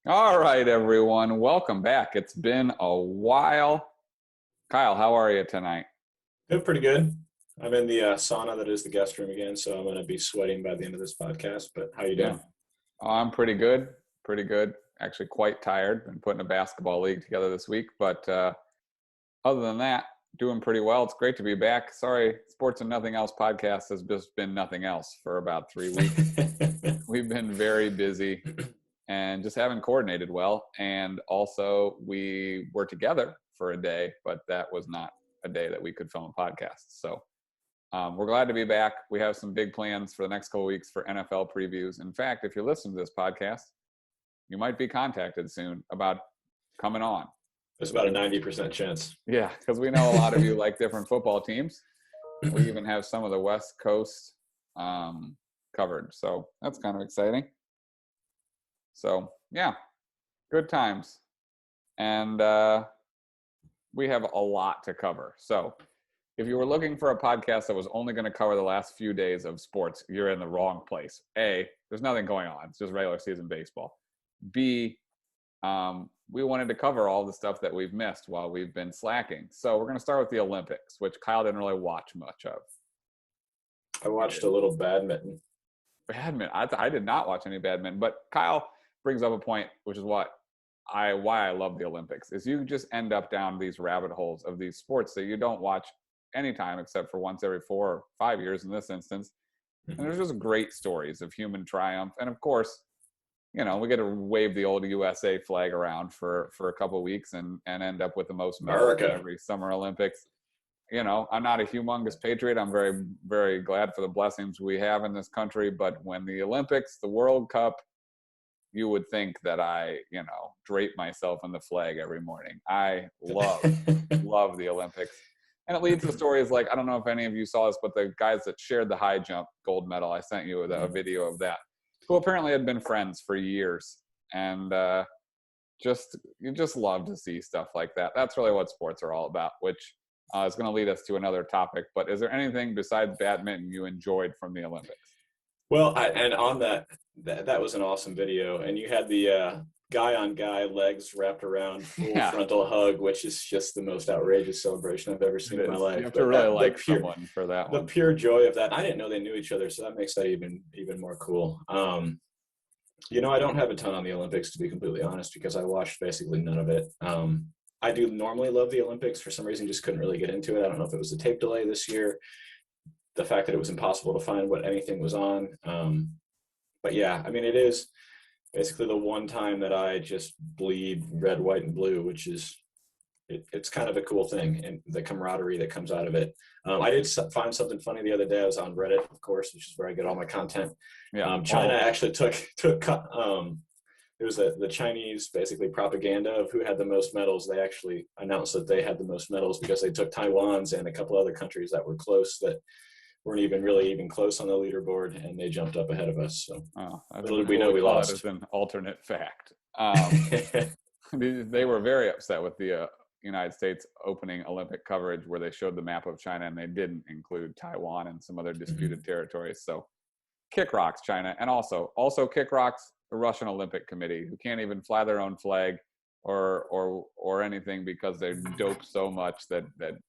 All right, everyone. Welcome back. It's been a while. Kyle, how are you tonight? Doing pretty good. I'm in the sauna that is the guest room again, so I'm going to be sweating by the end of this podcast. But how you Yeah. doing? Oh, I'm pretty good. Pretty good. Actually, quite tired. Been putting a basketball league together this week. But other than that, doing pretty well. It's great to be back. Sorry, Sports and Nothing Else podcast has just been nothing else for about 3 weeks. We've been very busy and just haven't coordinated well. And also, we were together for a day, but that was not a day that we could film a podcast. So we're glad to be back. We have some big plans for the next couple of weeks for NFL previews. In fact, if you're listening to this podcast, you might be contacted soon about coming on. There's about a 90% chance. Yeah, because we know a lot of you like different football teams. We even have some of the West Coast covered. So that's kind of exciting. So, yeah, good times. And we have a lot to cover. So if you were looking for a podcast that was only going to cover the last few days of sports, you're in the wrong place. A, there's nothing going on. It's just regular season baseball. B, we wanted to cover all the stuff that we've missed while we've been slacking. So we're going to start with the Olympics, which Kyle didn't really watch much of. I watched a little badminton. Badminton. I did not watch any badminton, but Kyle brings up a point, which is why I love the Olympics, is you just end up down these rabbit holes of these sports that you don't watch anytime except for once every 4 or 5 years in this instance. And there's just great stories of human triumph. And of course, you know, we get to wave the old USA flag around for a couple of weeks and end up with the most medals in every Summer Olympics. You know, I'm not a humongous patriot. I'm very, very glad for the blessings we have in this country. But when the Olympics, the World Cup, you would think that I, drape myself in the flag every morning. I love the Olympics. And it leads to stories like, I don't know if any of you saw this, but the guys that shared the high jump gold medal, I sent you a video of that, who apparently had been friends for years. And you just love to see stuff like that. That's really what sports are all about, which is going to lead us to another topic. But is there anything besides badminton you enjoyed from the Olympics? Well, and on that was an awesome video. And you had the guy-on-guy legs wrapped around full frontal hug, which is just the most outrageous celebration I've ever seen in my life. You have to really like someone for that one. The pure joy of that. I didn't know they knew each other, so that makes that even more cool. I don't have a ton on the Olympics, to be completely honest, because I watched basically none of it. I do normally love the Olympics. For some reason, just couldn't really get into it. I don't know if it was the tape delay this year, the fact that it was impossible to find what anything was on. But yeah, I mean, it is basically the one time that I just bleed red, white, and blue, which is, it's kind of a cool thing, and the camaraderie that comes out of it. I did find something funny the other day. I was on Reddit, of course, which is where I get all my content. Yeah. China actually took it was the Chinese basically propaganda of who had the most medals. They actually announced that they had the most medals because they took Taiwan's and a couple other countries that were close that weren't even close on the leaderboard, and they jumped up ahead of us. So little did we know we lost. As an alternate fact. They were very upset with the United States opening Olympic coverage where they showed the map of China and they didn't include Taiwan and some other disputed territories. So kick rocks, China. And also kick rocks the Russian Olympic Committee, who can't even fly their own flag or anything because they're doped so much that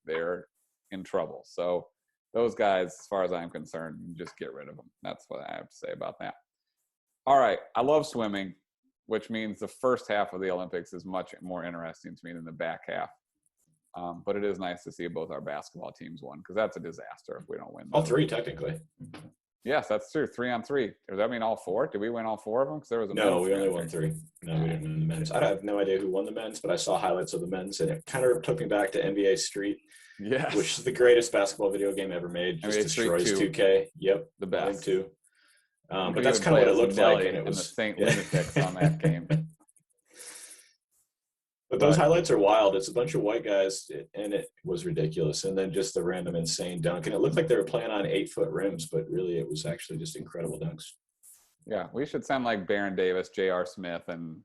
they're in trouble. So those guys, as far as I'm concerned, just get rid of them. That's what I have to say about that. All right. I love swimming, which means the first half of the Olympics is much more interesting to me than the back half. But it is nice to see both our basketball teams win, because that's a disaster if we don't win those. All three, technically. Yes, that's true. 3-on-3. Does that mean all four? Did we win all four of them? Because there was No, we only won 3. No, we didn't win the men's. I have no idea who won the men's, but I saw highlights of the men's, and it kind of took me back to NBA Street. Yes. Which is the greatest basketball video game ever made. Just destroys 2K. Yep. The best. Too. But that's kind of what it looked like. And it was the St. Lunatics on that game. But those highlights are wild. It's a bunch of white guys, and it was ridiculous. And then just the random insane dunk. And it looked like they were playing on 8-foot rims, but really it was actually just incredible dunks. Yeah, we should sound like Baron Davis, J.R. Smith, and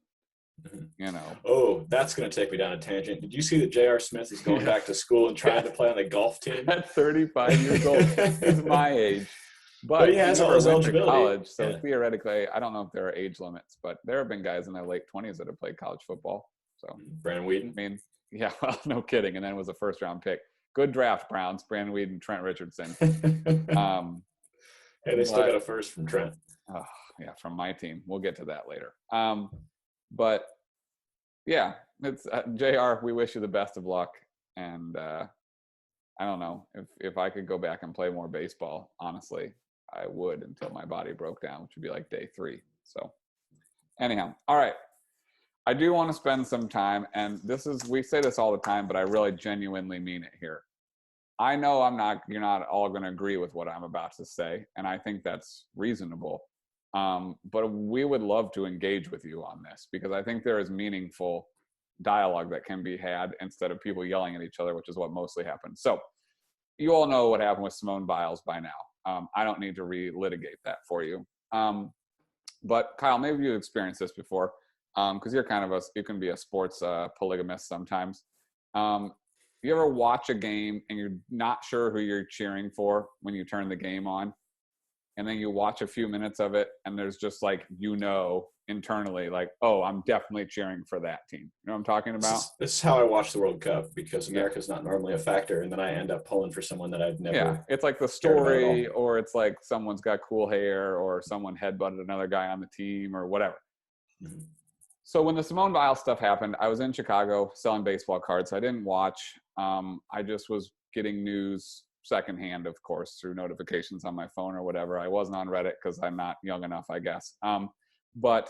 Oh, that's going to take me down a tangent. Did you see that J.R. Smith is going back to school and trying to play on the golf team? At 35 years old. He's my age. But he But he has all never his went to eligibility. college, so Yeah. theoretically, I don't know if there are age limits, but there have been guys in their late 20s that have played college football. So, Brandon I Whedon. mean, yeah, well, no kidding. And then it was a first round pick. Good draft, Browns, Brandon Weed and Trent Richardson. Hey, Um, they still got but a first from Trent. oh, yeah, from my team. We'll get to that later. But yeah, it's JR. We wish you the best of luck. And I don't know if I could go back and play more baseball. Honestly, I would until my body broke down, which would be like day 3. So anyhow, all right. I do want to spend some time, and we say this all the time, but I really genuinely mean it here. I know you're not all going to agree with what I'm about to say, and I think that's reasonable. But we would love to engage with you on this because I think there is meaningful dialogue that can be had instead of people yelling at each other, which is what mostly happens. So you all know what happened with Simone Biles by now. I don't need to relitigate that for you. But Kyle, maybe you've experienced this before because you're kind of you can be a sports polygamist sometimes. You ever watch a game and you're not sure who you're cheering for when you turn the game on, and then you watch a few minutes of it and there's just like, internally, like, oh, I'm definitely cheering for that team. You know what I'm talking about? This is how I watch the World Cup because Yeah. America's not normally a factor, and then I end up pulling for someone that I've Yeah. never It's like the cared about at story, all. or it's like someone's got cool hair, or someone headbutted another guy on the team, or whatever. Mm-hmm. So when the Simone Biles stuff happened, I was in Chicago selling baseball cards. So I didn't watch. I just was getting news secondhand, of course, through notifications on my phone or whatever. I wasn't on Reddit because I'm not young enough, I guess. But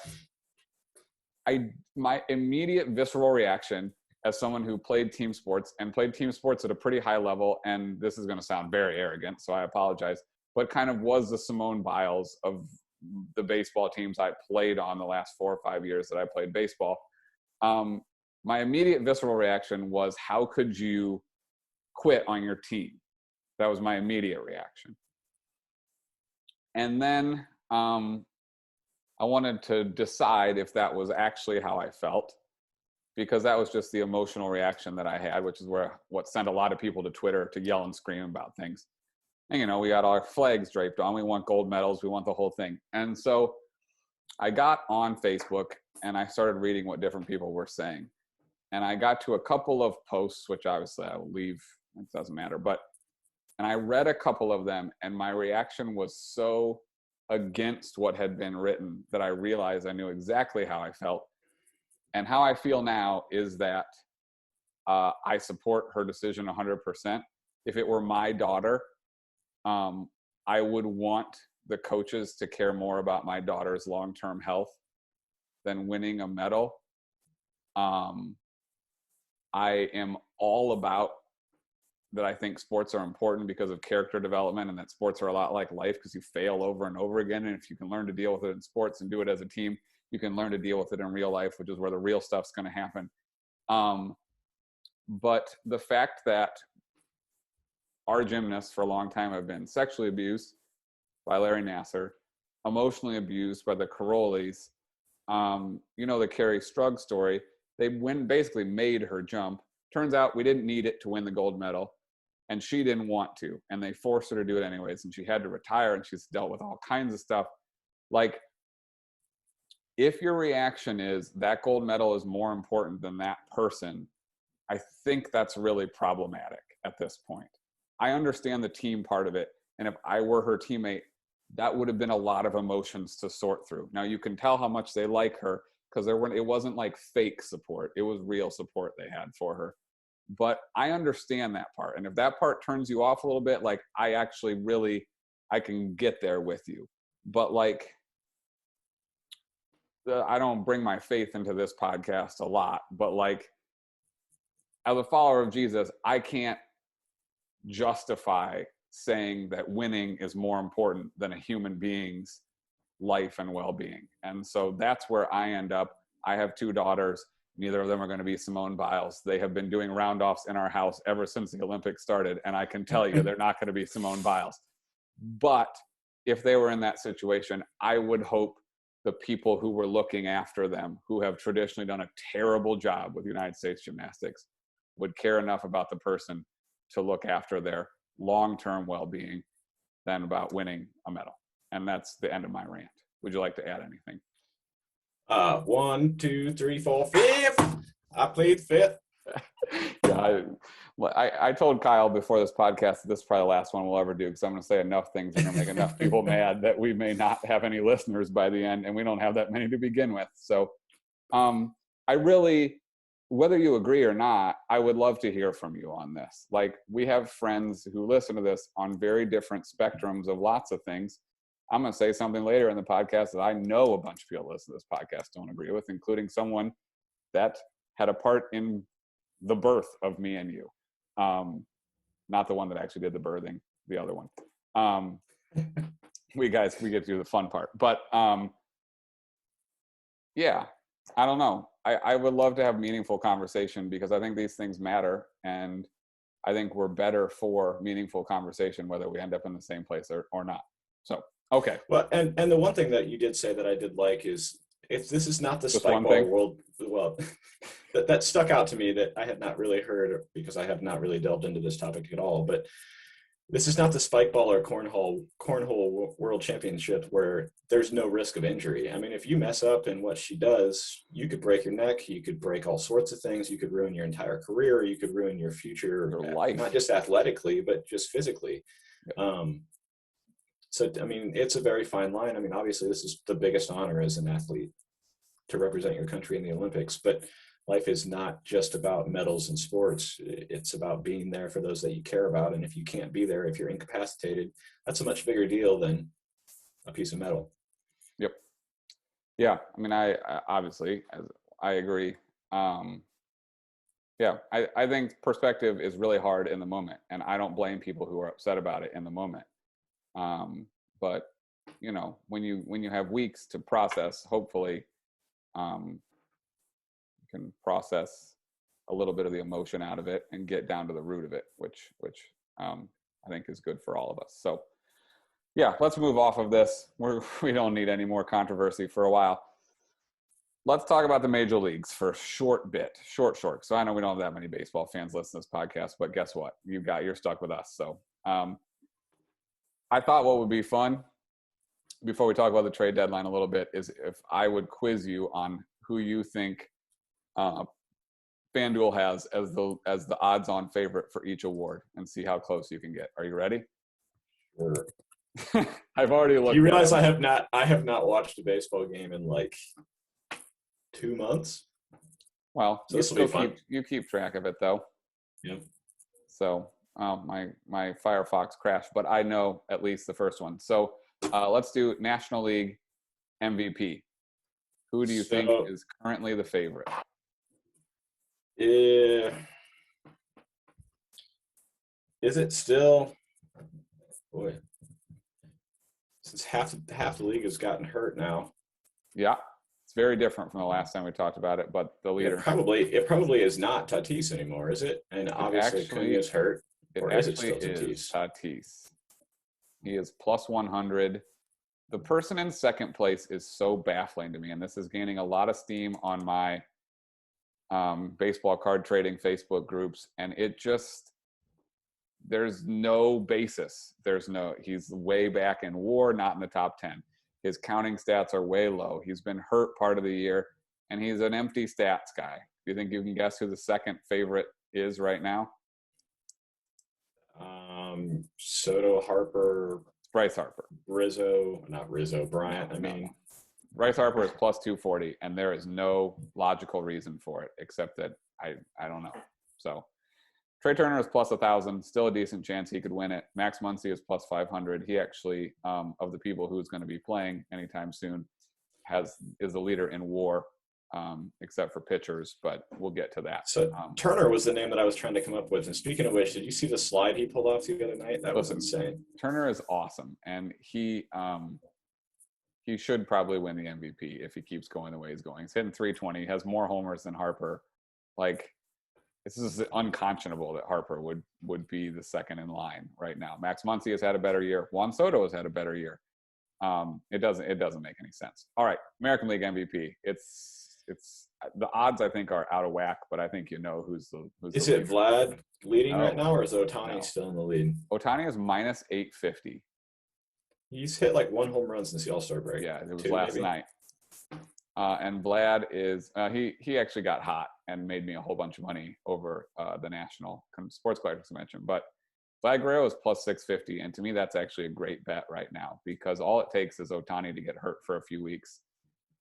my immediate visceral reaction as someone who played team sports at a pretty high level, and this is going to sound very arrogant, so I apologize, but kind of was the Simone Biles of the baseball teams I played on the last 4 or 5 years that I played baseball. My immediate visceral reaction was, how could you quit on your team? That was my immediate reaction. And then I wanted to decide if that was actually how I felt, because that was just the emotional reaction that I had, which is what sent a lot of people to Twitter to yell and scream about things. And, we got our flags draped on. We want gold medals. We want the whole thing. And so I got on Facebook and I started reading what different people were saying. And I got to a couple of posts, which obviously I will leave. It doesn't matter. And I read a couple of them, and my reaction was so against what had been written that I realized I knew exactly how I felt. And how I feel now is that I support her decision 100%. If it were my daughter, I would want the coaches to care more about my daughter's long-term health than winning a medal. I am all about that. I think sports are important because of character development, and that sports are a lot like life because you fail over and over again. And if you can learn to deal with it in sports and do it as a team, you can learn to deal with it in real life, which is where the real stuff's going to happen. But the fact that our gymnasts for a long time have been sexually abused by Larry Nassar, emotionally abused by the Carolis, the Carrie Strug story, they basically made her jump. Turns out we didn't need it to win the gold medal, and she didn't want to, and they forced her to do it anyways, and she had to retire, and she's dealt with all kinds of stuff. Like, if your reaction is that gold medal is more important than that person, I think that's really problematic at this point. I understand the team part of it, and if I were her teammate, that would have been a lot of emotions to sort through. Now you can tell how much they like her because it wasn't like fake support. It was real support they had for her. But I understand that part. And if that part turns you off a little bit, like, I can get there with you. But like, I don't bring my faith into this podcast a lot, but like, as a follower of Jesus, I can't justify saying that winning is more important than a human being's life and well-being. And so that's where I end up. I have 2 daughters. Neither of them are going to be Simone Biles. They have been doing roundoffs in our house ever since the Olympics started. And I can tell you they're not going to be Simone Biles. But if they were in that situation, I would hope the people who were looking after them, who have traditionally done a terrible job with United States gymnastics, would care enough about the person to look after their long-term well-being. than about winning a medal. And that's the end of my rant. Would you like to add anything? 1, 2, 3, 4, 5th. I played fifth. Yeah, I told Kyle before this podcast that this is probably the last one we'll ever do, because I'm going to say enough things that are going to make enough people mad that we may not have any listeners by the end, and we don't have that many to begin with. So I really, whether you agree or not, I would love to hear from you on this. Like, we have friends who listen to this on very different spectrums of lots of things. I'm going to say something later in the podcast that I know a bunch of people that listen to this podcast don't agree with, including someone that had a part in the birth of me and you. Not the one that actually did the birthing, the other one. We get to do the fun part. But yeah, I don't know. I would love to have meaningful conversation, because I think these things matter. And I think we're better for meaningful conversation, whether we end up in the same place or not. So, okay. Well, and the one thing that you did say that I did like is, if this is not the Just spike one ball thing? world, well, that stuck out to me, that I had not really heard, because I have not really delved into this topic at all. But this is not the spike ball or cornhole world championship where there's no risk of injury. I mean, if you mess up in what she does, you could break your neck, you could break all sorts of things, you could ruin your entire career, you could ruin your future, Your life. not just athletically, but just physically. Yep. So, I mean, it's a very fine line. I mean, obviously, this is the biggest honor as an athlete, to represent your country in the Olympics, but life is not just about medals and sports. It's about being there for those that you care about. And if you can't be there, if you're incapacitated, that's a much bigger deal than a piece of metal. Yep. Yeah. I mean, I obviously, I agree. Yeah, I think perspective is really hard in the moment, and I don't blame people who are upset about it in the moment. But you know, when you have weeks to process, hopefully, you can process a little bit of the emotion out of it and get down to the root of it, which I think is good for all of us. So, yeah, let's move off of this. We don't need any more controversy for a while. Let's talk about the major leagues for a short bit. Short. So I know we don't have that many baseball fans listening to this podcast, but guess what? You're stuck with us. So I thought what would be fun, before we talk about the trade deadline a little bit, is if I would quiz you on who you think FanDuel has as the odds-on favorite for each award, and see how close you can get. Are you ready? Sure. I've already looked. You realize I have not watched a baseball game in like 2 months. Well, so you keep track of it though. Yeah. So my Firefox crashed, but I know at least the first one. So let's do National League MVP. Who do you think is currently the favorite? Is it still? Boy, since half the league has gotten hurt now. Yeah, it's very different from the last time we talked about it. But the leader, it probably is not Tatis anymore, is it? And obviously Acuna is hurt. Or is it still Tatis? Tatis. He is plus 100. The person in second place is so baffling to me, and this is gaining a lot of steam on my baseball card trading Facebook groups, and it just, there's no basis. He's way back in WAR, not in the top 10. His counting stats are way low. He's been hurt part of the year, and he's an empty stats guy. Do you think you can guess who the second favorite is right now? Soto, Harper, Bryce Harper. Bryant. I mean, Bryce Harper is plus 240, and there is no logical reason for it except that I don't know. So Trey Turner is plus 1,000, still a decent chance he could win it. Max Muncy is plus 500. He actually, of the people who's going to be playing anytime soon, is the leader in WAR, except for pitchers, but we'll get to that. So Turner was the name that I was trying to come up with. And speaking of which, did you see the slide he pulled off the other night? That was insane. Turner is awesome, and he should probably win the MVP if he keeps going the way he's going. He's hitting 320, has more homers than Harper. Like, this is unconscionable that Harper would be the second in line right now. Max Muncy has had a better year. Juan Soto has had a better year. It doesn't make any sense. All right, American League MVP. It's the odds I think are out of whack, but I think you know who's the Is it Vlad leading right now, or is Ohtani No. still in the lead? Ohtani is minus 850. He's hit like 1 home run since the All-Star break. Yeah, it was 2 last maybe. night. And Vlad is he actually got hot and made me a whole bunch of money over the national sports collectors convention. But Vlad Guerrero is plus 650, and to me that's actually a great bet right now because all it takes is Ohtani to get hurt for a few weeks,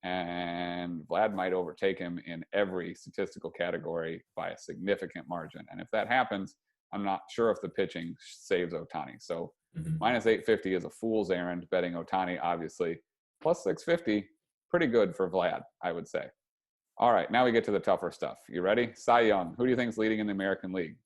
and Vlad might overtake him in every statistical category by a significant margin. And if that happens, I'm not sure if the pitching saves Ohtani. So minus 850 is a fool's errand betting Ohtani, obviously. Plus 650, pretty good for Vlad, I would say. All right, now we get to the tougher stuff. You ready? Cy Young. Who do you think is leading in the American League?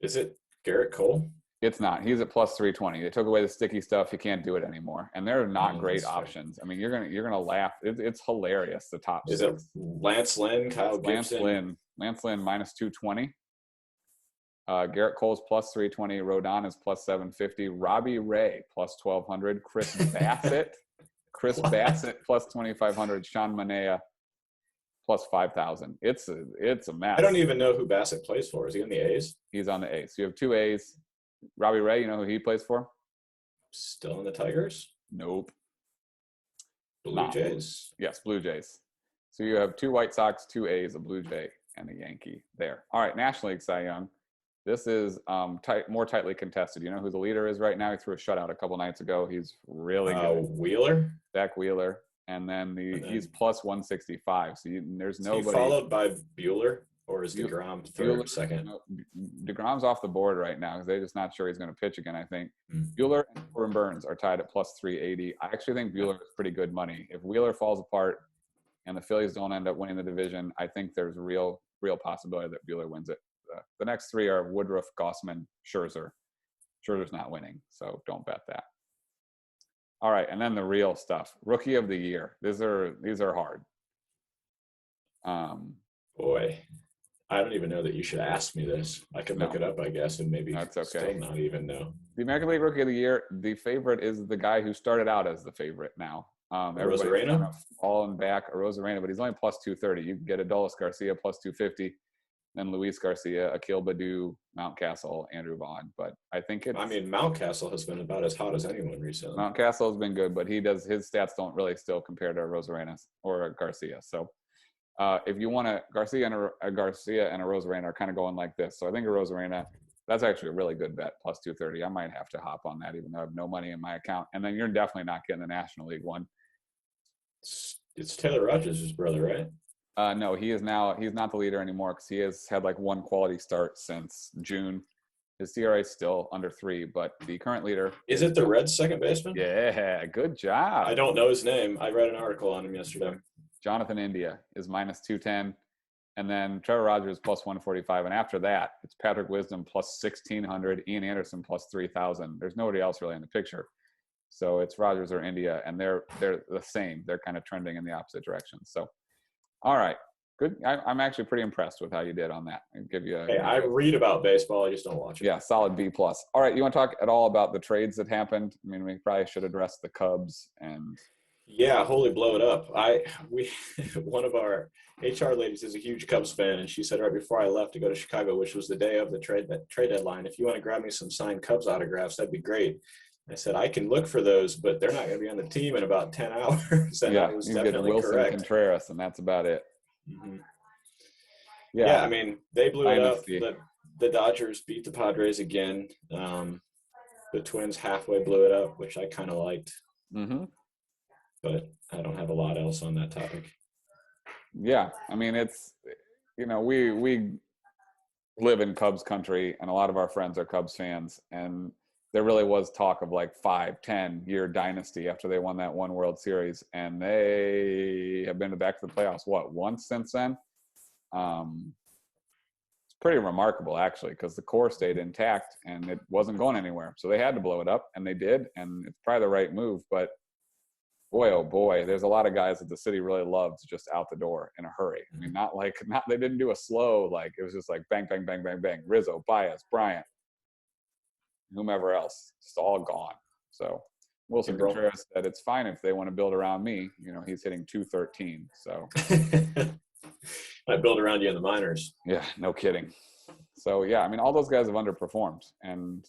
Is it Garrett Cole? It's not. He's at plus 320. They took away the sticky stuff. You can't do it anymore. And they're not great options. I mean, you're gonna laugh. It's hilarious. The top Is six. it Lance Lynn, Kyle Gibson? Lance Lynn minus 220. Garrett Cole's plus 320. Rodon is plus 750. Robbie Ray plus 1200. Chris Bassett. Bassett plus 2500. Sean Manaea plus 5,000. It's a mess. I don't even know who Bassett plays for. Is he in the A's? He's on the A's. So you have two A's. Robbie Ray, you know who he plays for? Still in the Tigers? Nope. Blue Jays? Yes, Blue Jays. So you have two White Sox, two A's, a Blue Jay, and a Yankee there. All right, National League Cy Young. This is more tightly contested. You know who the leader is right now? He threw a shutout a couple nights ago. He's really good. Wheeler? Zach Wheeler. And then he's plus 165. So there's nobody. Is he followed by Bueller? Or is DeGrom third or second? DeGrom's off the board right now because they're just not sure he's going to pitch again, I think. Bueller and Corbin Burns are tied at plus 380. I actually think Bueller is pretty good money. If Wheeler falls apart and the Phillies don't end up winning the division, I think there's a real possibility that Bueller wins it. The next three are Woodruff, Gossman, Scherzer. Scherzer's not winning, so don't bet that. All right, and then the real stuff. Rookie of the Year. These are hard. Boy. I don't even know that you should ask me this. I can look it up, I guess, and maybe that's okay. Still not even know. The American League Rookie of the Year, the favorite is the guy who started out as the favorite now. Everybody's kind of falling back. Arozarena, but he's only plus 230. You can get Adolis Garcia plus 250, then Luis Garcia, Akil Baddoo, Mountcastle, Andrew Vaughn. But I think Mountcastle has been about as hot as anyone recently. Mountcastle has been good, but his stats don't really still compare to Arozarena or Garcia. So if you want Garcia and a Arozarena are kind of going like this. So I think Arozarena, that's actually a really good bet, plus 230. I might have to hop on that, even though I have no money in my account. And then you're definitely not getting the National League one. It's Taylor Rogers' brother, right? No, he's not the leader anymore because he has had like one quality start since June. His CRA is still under 3, but the current leader is it the Reds' second baseman? Yeah, good job. I don't know his name. I read an article on him yesterday. Jonathan India is minus 210, and then Trevor Rogers plus 145, and after that it's Patrick Wisdom plus 1,600, Ian Anderson plus 3,000. There's nobody else really in the picture, so it's Rogers or India, and they're the same. They're kind of trending in the opposite direction. So, all right, good. I'm actually pretty impressed with how you did on that. I'll give you I read about baseball. I just don't watch it. Yeah, solid B+. All right, you want to talk at all about the trades that happened? I mean, we probably should address the Cubs and. Yeah, holy blow it up. One of our HR ladies is a huge Cubs fan, and she said right before I left to go to Chicago, which was the day of the trade deadline, if you want to grab me some signed Cubs autographs, that'd be great. I said, I can look for those, but they're not going to be on the team in about 10 hours. And yeah, I was you definitely get Wilson correct. Contreras, and that's about it. Mm-hmm. Yeah, I mean, they blew it up. The Dodgers beat the Padres again. The Twins halfway blew it up, which I kind of liked. Mm-hmm. But I don't have a lot else on that topic. Yeah, I mean, it's, we live in Cubs country, and a lot of our friends are Cubs fans, and there really was talk of like 5-10 year dynasty after they won that one World Series, and they have been back to the playoffs once since then. It's pretty remarkable, actually, because the core stayed intact and it wasn't going anywhere, so they had to blow it up, and they did, and it's probably the right move. But boy, oh boy, there's a lot of guys that the city really loves just out the door in a hurry. I mean, not they didn't do a slow, it was just like bang, bang, bang, bang, bang. Rizzo, Baez, Bryant, whomever else, just all gone. So Wilson Contreras said it's fine if they want to build around me. He's hitting 213. So I build around you in the minors. Yeah, no kidding. So yeah, I mean, all those guys have underperformed, and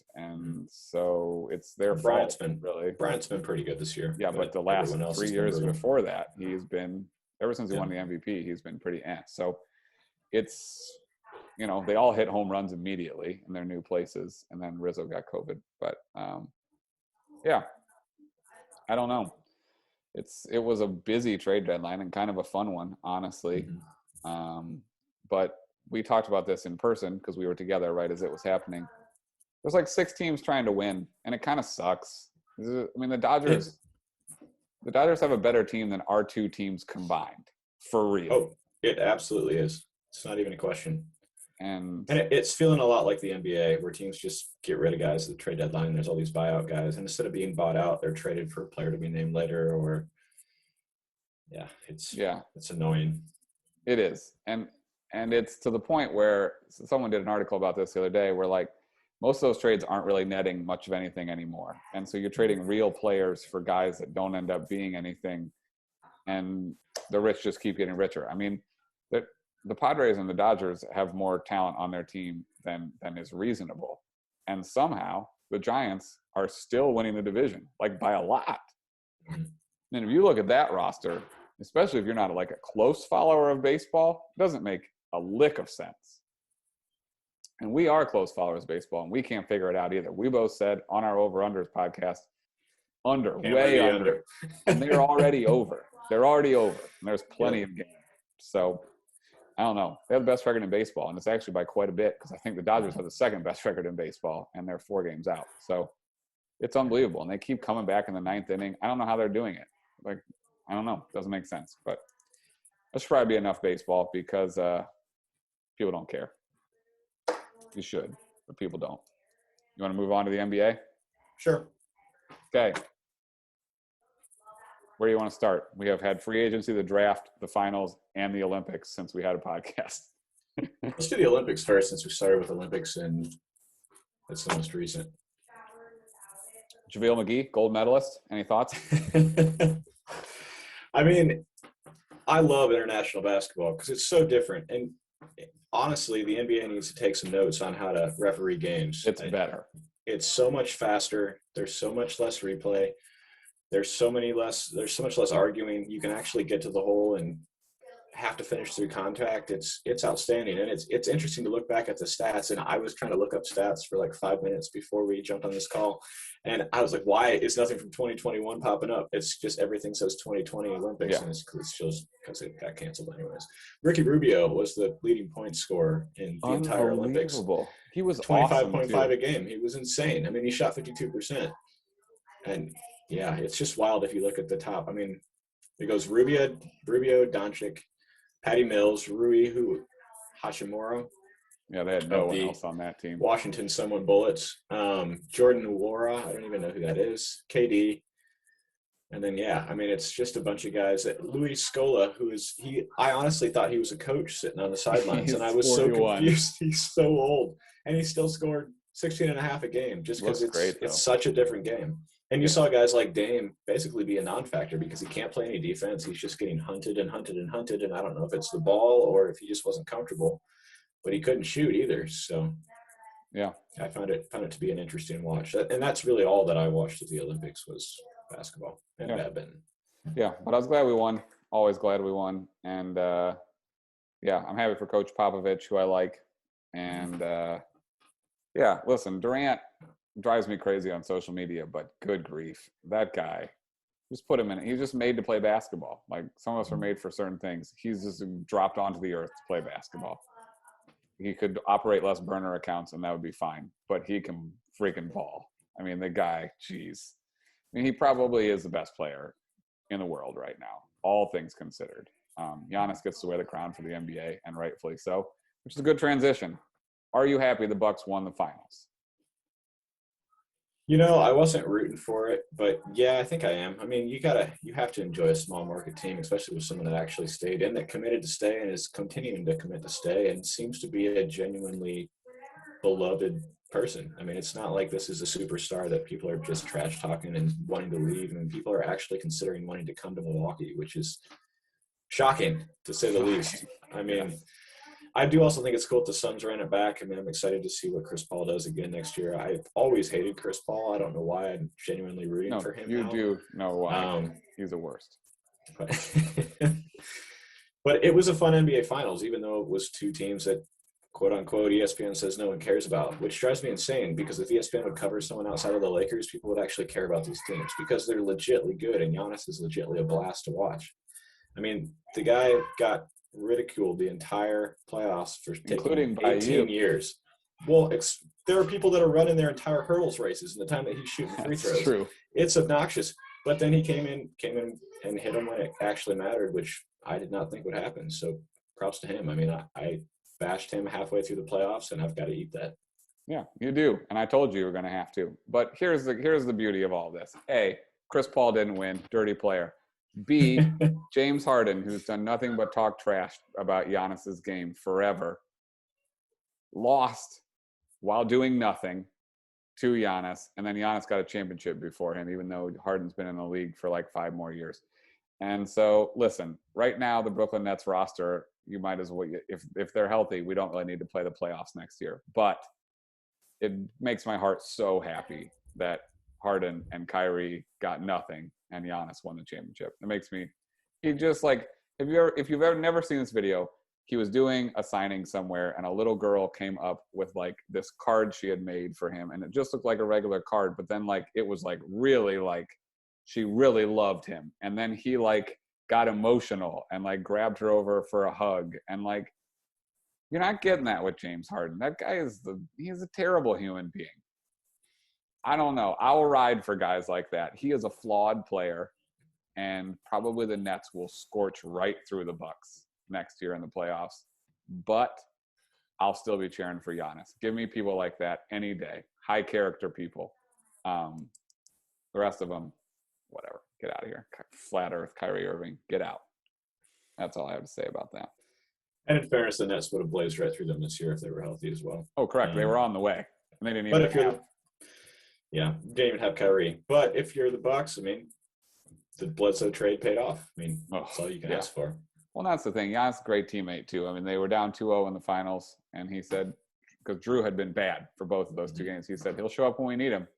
so it's their fault. Bryant's been pretty good this year. Yeah, but the last 3 years before that, he's been, ever since he won the MVP, he's been pretty So it's, they all hit home runs immediately in their new places, and then Rizzo got COVID. But yeah, I don't know. It was a busy trade deadline and kind of a fun one, honestly. But we talked about this in person because we were together right as it was happening. There's like 6 teams trying to win, and it kind of sucks. I mean, the Dodgers have a better team than our 2 teams combined, for real. Oh, it absolutely is. It's not even a question. And it's feeling a lot like the NBA, where teams just get rid of guys at the trade deadline. There's all these buyout guys, and instead of being bought out, they're traded for a player to be named later. Or it's annoying. It is, and it's to the point where someone did an article about this the other day, where like most of those trades aren't really netting much of anything anymore, and so you're trading real players for guys that don't end up being anything, and the rich just keep getting richer. I mean, the Padres and the Dodgers have more talent on their team than is reasonable. And somehow the Giants are still winning the division, like by a lot. And if you look at that roster, especially if you're not like a close follower of baseball, it doesn't make a lick of sense. And we are close followers of baseball, and we can't figure it out either. We both said on our Over-Unders podcast, way under. And they're already over. They're already over. And there's plenty of games. So I don't know. They have the best record in baseball, and it's actually by quite a bit, because I think the Dodgers have the second best record in baseball, and they're 4 games out. So it's unbelievable, and they keep coming back in the 9th inning. I don't know how they're doing it. Like, I don't know. It doesn't make sense. But that should probably be enough baseball, because people don't care. You should, but people don't. You want to move on to the NBA? Sure. Okay. Where do you want to start? We have had free agency, the draft, the finals, and the Olympics since we had a podcast. Let's do the Olympics first, since we started with Olympics, and that's the most recent. JaVale McGee, gold medalist. Any thoughts? I mean, I love international basketball because it's so different. And honestly, the NBA needs to take some notes on how to referee games. It's better. It's so much faster. There's so much less replay. There's so much less arguing. You can actually get to the hole and have to finish through contact. It's outstanding. And it's interesting to look back at the stats. And I was trying to look up stats for like 5 minutes before we jumped on this call. And I was like, why is nothing from 2021 popping up? It's just everything says 2020 Olympics. Yeah. And it's just because it got canceled anyways. Ricky Rubio was the leading point scorer in the entire Olympics. He was 25.5 awesome a game. He was insane. I mean, he shot 52%. And yeah, it's just wild if you look at the top. I mean, it goes Rubio, Doncic, Patty Mills, Hachimura. Yeah, they had no one else on that team. Washington, someone Bullets. Jordan Nwora, I don't even know who that is. KD. And then, yeah, I mean, it's just a bunch of guys. Luis Scola, I honestly thought he was a coach sitting on the sidelines, and I was 41. So confused. He's so old. And he still scored 16 and a half a game just because it's such a different game. And you saw guys like Dame basically be a non-factor because he can't play any defense. He's just getting hunted. And I don't know if it's the ball or if he just wasn't comfortable. But he couldn't shoot either. So, yeah, I found it to be an interesting watch. And that's really all that I watched at the Olympics was basketball and badminton. Yeah, but I was glad we won. Always glad we won. And, yeah, I'm happy for Coach Popovich, who I like. And, yeah, listen, Durant drives me crazy on social media, but good grief. That guy, just put him in. He's just made to play basketball. Like, some of us are made for certain things. He's just dropped onto the earth to play basketball. He could operate less burner accounts, and that would be fine. But he can freaking ball. I mean, the guy, geez. I mean, he probably is the best player in the world right now, all things considered. Giannis gets to wear the crown for the NBA, and rightfully so, which is a good transition. Are you happy the Bucks won the finals? You know, I wasn't rooting for it, but yeah, I think I am. I mean, you have to enjoy a small market team, especially with someone that actually stayed in, that committed to stay and is continuing to commit to stay and seems to be a genuinely beloved person. I mean, it's not like this is a superstar that people are just trash talking and wanting to leave. I mean, people are actually considering wanting to come to Milwaukee, which is shocking to say the least. I mean, I do also think it's cool that the Suns ran it back. I mean, I'm excited to see what Chris Paul does again next year. I always hated Chris Paul. I don't know why. I'm genuinely rooting for him you now. do know why. Um, He's the worst. but, but it was a fun NBA Finals, even though it was two teams that, quote unquote, ESPN says no one cares about, which drives me insane because if ESPN would cover someone outside of the Lakers, people would actually care about these teams because they're legitly good, and Giannis is legitly a blast to watch. I mean, the guy got ridiculed the entire playoffs for Including taking by 18 you. years. Well, there are people that are running their entire hurdles races in the time that he's shooting free That's throws. true. It's obnoxious. But then he came in and hit him when it actually mattered, which I did not think would happen. So props to him. I mean, I bashed him halfway through the playoffs, and I've got to eat that. Yeah, you do. And I told you were going to have to. But here's the beauty of all this. A, Chris Paul didn't win. Dirty player. B, James Harden, who's done nothing but talk trash about Giannis's game forever, lost while doing nothing to Giannis. And then Giannis got a championship before him, even though Harden's been in the league for like 5 more years. And so, listen, right now, the Brooklyn Nets roster, you might as well, if they're healthy, we don't really need to play the playoffs next year. But it makes my heart so happy that Harden and Kyrie got nothing and Giannis won the championship. It makes me, he just like, if you've ever never seen this video, he was doing a signing somewhere and a little girl came up with like this card she had made for him. And it just looked like a regular card, but then like, it was like really like, she really loved him. And then he like got emotional and like grabbed her over for a hug. And like, you're not getting that with James Harden. That guy he's a terrible human being. I don't know. I'll ride for guys like that. He is a flawed player, and probably the Nets will scorch right through the Bucks next year in the playoffs. But I'll still be cheering for Giannis. Give me people like that any day. High character people. The rest of them, whatever. Get out of here. Flat Earth, Kyrie Irving, get out. That's all I have to say about that. And in fairness, the Nets would have blazed right through them this year if they were healthy as well. Oh, correct. They were on the way. And they didn't But even if you're, didn't even have Kyrie. But if you're the Bucks, I mean, the Bledsoe trade paid off. I mean, that's all you can ask for. Well, that's the thing. Giannis is a great teammate, too. I mean, they were down 2-0 in the finals, and he said, because Drew had been bad for both of those 2 games, he said, he'll show up when we need him.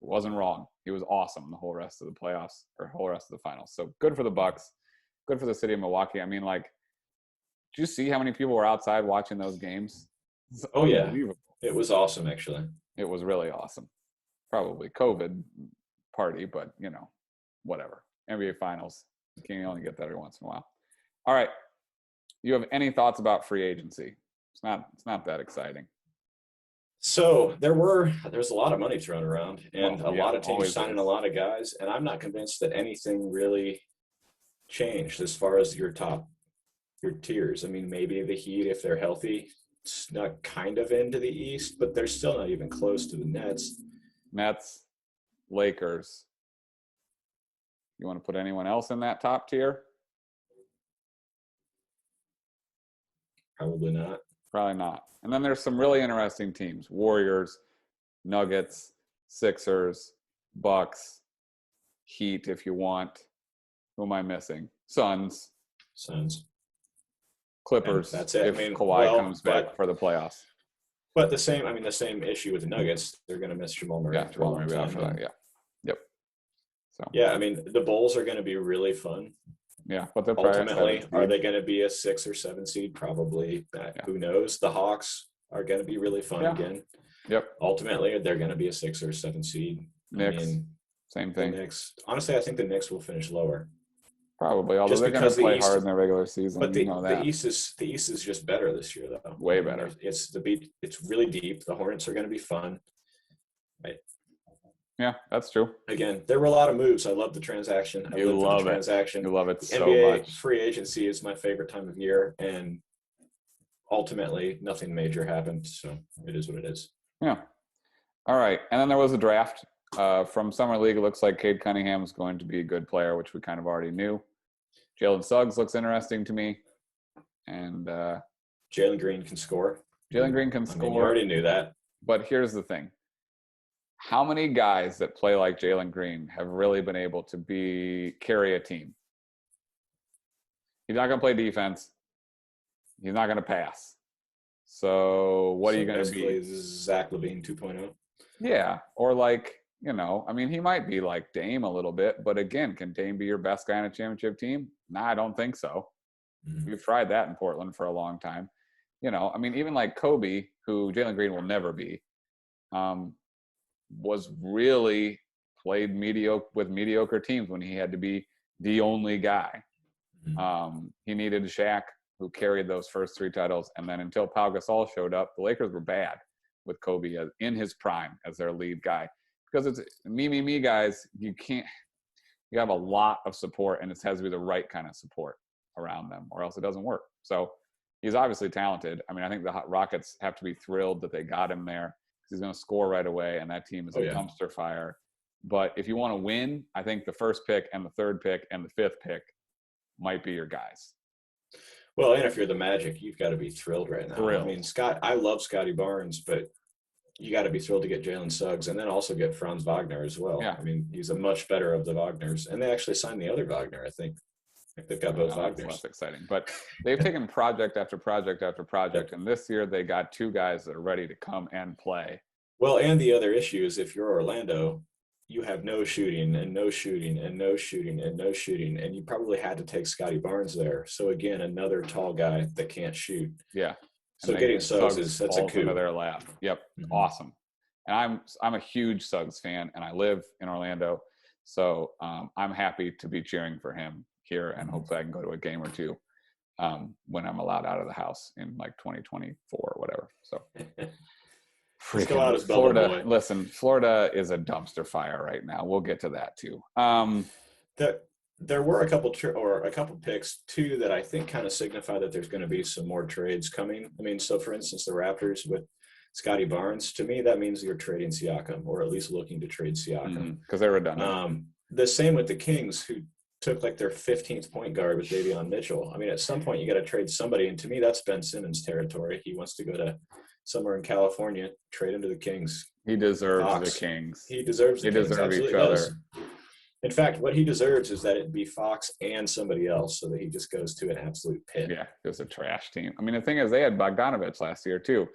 Wasn't wrong. He was awesome the whole rest of the playoffs, or whole rest of the finals. So good for the Bucks. Good for the city of Milwaukee. I mean, like, did you see how many people were outside watching those games? Oh, yeah. It was awesome, actually. It was really awesome. Probably COVID party, but, you know, whatever. NBA Finals. You can only get that every once in a while. All right. You have any thoughts about free agency? It's not that exciting. So there's a lot of money thrown around and a lot of teams signing a lot of guys. And I'm not convinced that anything really changed as far as your tiers. I mean, maybe the Heat, if they're healthy, snuck kind of into the East, but they're still not even close to the Nets. Nets, Lakers. You want to put anyone else in that top tier? Probably not. Probably not. And then there's some really interesting teams. Warriors, Nuggets, Sixers, Bucks, Heat if you want. Who am I missing? Suns. Clippers. And that's it. If Kawhi comes back for the playoffs. But the same issue with the Nuggets. They're going to miss Jamal Murray. Yeah, Jamal Murray after that. Yeah. Yep. So. Yeah, I mean, the Bulls are going to be really fun. Yeah, but they're ultimately, are they going to be a 6 or 7 seed? Probably. Yeah. Who knows? The Hawks are going to be really fun again. Yep. Ultimately, they're going to be a 6 or 7 seed. Knicks, same thing. Honestly, I think the Knicks will finish lower. Probably, although they're going to play hard in their regular season. But the East is just better this year, though. Way better. It's really deep. The Hornets are going to be fun. Right. Yeah, that's true. Again, there were a lot of moves. I love the transaction. You love it. You love it so NBA much. Free agency is my favorite time of year, and ultimately, nothing major happened. So it is what it is. Yeah. All right. And then there was a draft from Summer League. It looks like Cade Cunningham is going to be a good player, which we kind of already knew. Jalen Suggs looks interesting to me. And Jalen Green can score. Jalen Green can score. You already knew that. But here's the thing. How many guys that play like Jalen Green have really been able to carry a team? He's not going to play defense. He's not going to pass. So what are So you going to basically, be? this is Zach LaVine 2.0. Yeah. Or like, I mean, he might be like Dame a little bit, but again, can Dame be your best guy on a championship team? Nah, I don't think so. Mhm. We've tried that in Portland for a long time. I mean, even like Kobe, who Jalen Green will never be, um, was really played mediocre teams when he had to be the only guy. Mhm. He needed Shaq, who carried those first 3 titles, and then until Pau Gasol showed up, the Lakers were bad with Kobe in his prime as their lead guy. Because it's me guys. You can't. You have a lot of support, and it has to be the right kind of support around them, or else it doesn't work. So he's obviously talented. I mean, I think the Rockets have to be thrilled that they got him there because he's going to score right away, and that team is Oh a yeah. dumpster fire. But if you want to win, I think the first pick and the third pick and the fifth pick might be your guys. Well, and if you're the Magic, you've got to be thrilled right now. I Thrilled. mean, I love Scotty Barnes, but you got to be thrilled to get Jalen Suggs and then also get Franz Wagner as well. Yeah. I mean, he's a much better of the Wagners, and they actually signed the other Wagner. I think they've got both That's Wagners. less exciting. But they've taken project after project after project, and this year they got 2 guys that are ready to come and play. Well, and the other issue is if you're Orlando, you have no shooting and no shooting and no shooting and no shooting, and you probably had to take Scotty Barnes there. So again, another tall guy that can't shoot. Yeah. So getting Suggs that's a falls into coup. their lap. Yep. Mm-hmm. Awesome. And I'm a huge Suggs fan, and I live in Orlando, so I'm happy to be cheering for him here, and hopefully I can go to a game or two when I'm allowed out of the house in like 2024 or whatever. So Let's go out as Bubble Florida. Boy. Listen, Florida is a dumpster fire right now. We'll get to that too. There were a couple picks too that I think kind of signify that there's going to be some more trades coming. I mean, so for instance, the Raptors with Scotty Barnes, to me that means you're trading Siakam, or at least looking to trade Siakam, because they're redundant. The same with the Kings, who took like their 15th point guard with Davion Mitchell. I mean, at some point you got to trade somebody, and to me that's Ben Simmons territory. He wants to go to somewhere in California, trade him to the Kings. He deserves the Kings. He deserves the Kings. Kings. Deserve Absolutely each other. does. In fact, what he deserves is that it be Fox and somebody else, so that he just goes to an absolute pit. Yeah, it was a trash team. I mean, the thing is, they had Bogdanovich last year too.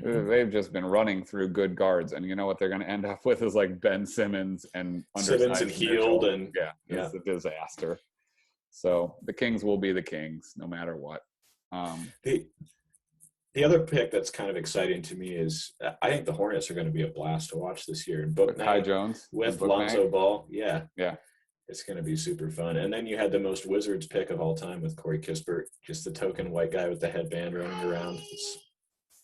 Mm-hmm. They've just been running through good guards, and you know what they're going to end up with is like Ben Simmons and Hield, and it's a disaster. So the Kings will be the Kings no matter what. The other pick that's kind of exciting to me is I think the Hornets are going to be a blast to watch this year. With Ty Jones with Lonzo Ball, yeah, it's going to be super fun. And then you had the most Wizards pick of all time with Corey Kispert, just the token white guy with the headband running around.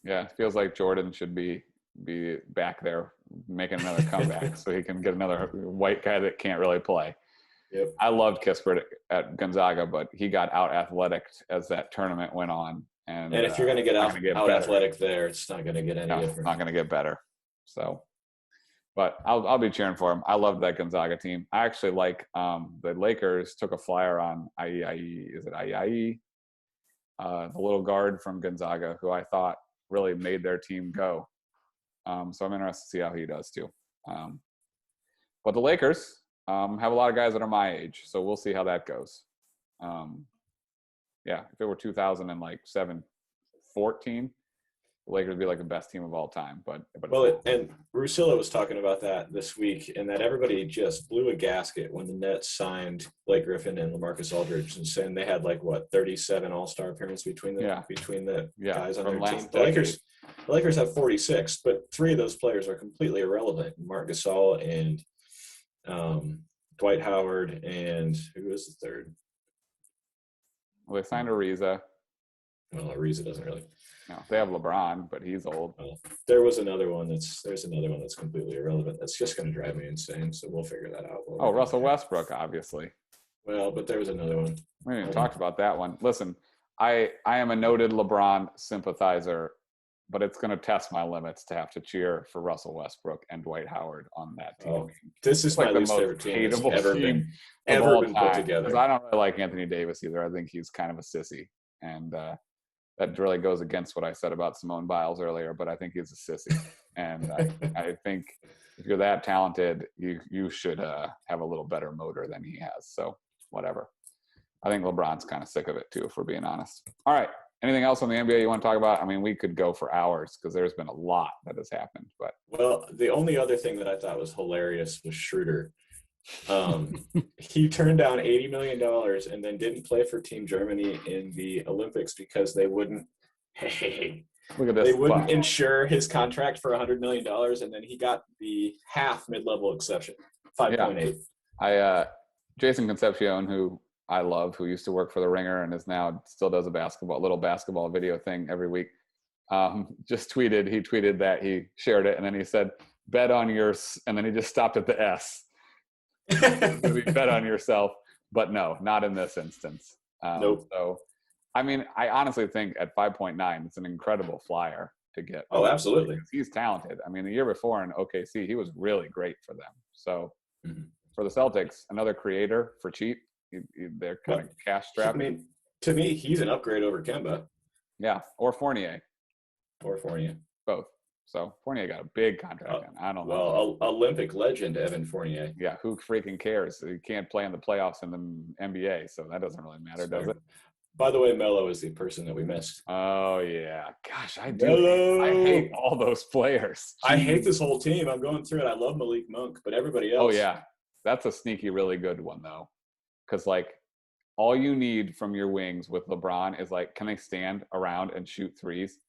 It feels like Jordan should be back there making another comeback so he can get another white guy that can't really play. Yep. I loved Kispert at Gonzaga, but he got out athletic as that tournament went on. And if you're going to get out athletic there, it's not going to get any different. It's not going to get better. So, but I'll be cheering for him. I loved that Gonzaga team. I actually like the Lakers took a flyer on Aiai. Is it Aiai? The little guard from Gonzaga, who I thought really made their team go. So I'm interested to see how he does too. But the Lakers have a lot of guys that are my age, so we'll see how that goes. If it were 2007, 14, the Lakers would be like the best team of all time. But and Russillo was talking about that this week, and that everybody just blew a gasket when the Nets signed Blake Griffin and LaMarcus Aldridge, and saying they had 37 All-Star appearances between the guys on their team. The Lakers have 46, but 3 of those players are completely irrelevant: Marc Gasol and Dwight Howard, and who was the third? Well, they signed Ariza. Well, Ariza doesn't really. No, they have LeBron, but he's old. Well, there's another one that's completely irrelevant. That's just going to drive me insane. So we'll figure that out. Russell Westbrook, obviously. Well, but there was another one. We haven't even talked about that one. Listen, I am a noted LeBron sympathizer, but it's going to test my limits to have to cheer for Russell Westbrook and Dwight Howard on that team. Oh, this is my least favorite team that's ever been put together. Because I don't really like Anthony Davis either. I think he's kind of a sissy. And that really goes against what I said about Simone Biles earlier, but I think he's a sissy. And I think if you're that talented, you should have a little better motor than he has. So whatever. I think LeBron's kind of sick of it too, if we're being honest. All right. Anything else on the NBA you want to talk about? I mean, we could go for hours because there's been a lot that has happened. But Well, the only other thing that I thought was hilarious was Schroeder. He turned down $80 million and then didn't play for Team Germany in the Olympics because they wouldn't. Hey, look at they this. wouldn't insure his contract for $100 million, and then he got the half mid-level exception, 5.8. I Jason Concepcion, who I love, who used to work for The Ringer and is now still does a little basketball video thing every week. Just tweeted. He tweeted that he shared it, and then he said, "Bet on yours," and then he just stopped at the S. Bet on yourself, but no, not in this instance. Nope. So, I mean, I honestly think at 5.9, it's an incredible flyer to get. Oh, absolutely. He's talented. I mean, the year before in OKC, he was really great for them. So, for the Celtics, another creator for cheap. They're kind of cash strapped. I mean, to me, he's an upgrade over Kemba. Yeah, or Fournier. Both. So Fournier got a big contract. I don't know. Well, Olympic legend Evan Fournier. Yeah, who freaking cares? He can't play in the playoffs in the NBA, so that doesn't really matter, does it? By the way, Melo is the person that we missed. Oh yeah, gosh, I do. I hate all those players. Jeez. I hate this whole team. I'm going through it. I love Malik Monk, but everybody else. Oh yeah, that's a sneaky, really good one though, because like all you need from your wings with LeBron is like, can they stand around and shoot threes?